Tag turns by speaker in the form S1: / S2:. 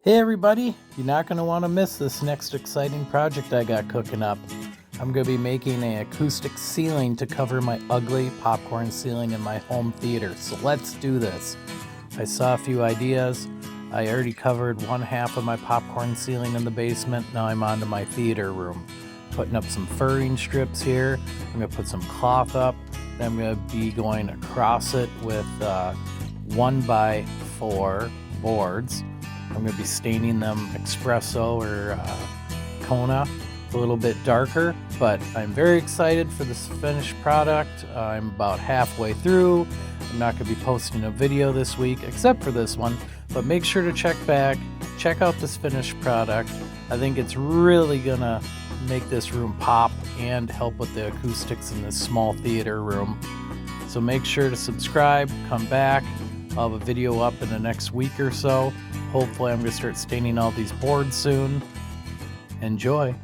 S1: Hey everybody, you're not going to want to miss this next exciting project I got cooking up. I'm going to be making an acoustic ceiling to cover my ugly popcorn ceiling in my home theater, so let's do this. I saw a few ideas. I already covered one half of my popcorn ceiling in the basement. Now I'm on to my theater room. Putting up some furring strips here. I'm going to put some cloth up. Then I'm going to be going across it with 1x4 boards. I'm going to be staining them espresso or Kona, a little bit darker, but I'm very excited for this finished product. I'm about halfway through. I'm not going to be posting a video this week except for this one, but make sure to check out this finished product. I think it's really going to make this room pop and help with the acoustics in this small theater room. So make sure to subscribe, come back. I'll have a video up in the next week or so. Hopefully I'm going to start staining all these boards soon. Enjoy!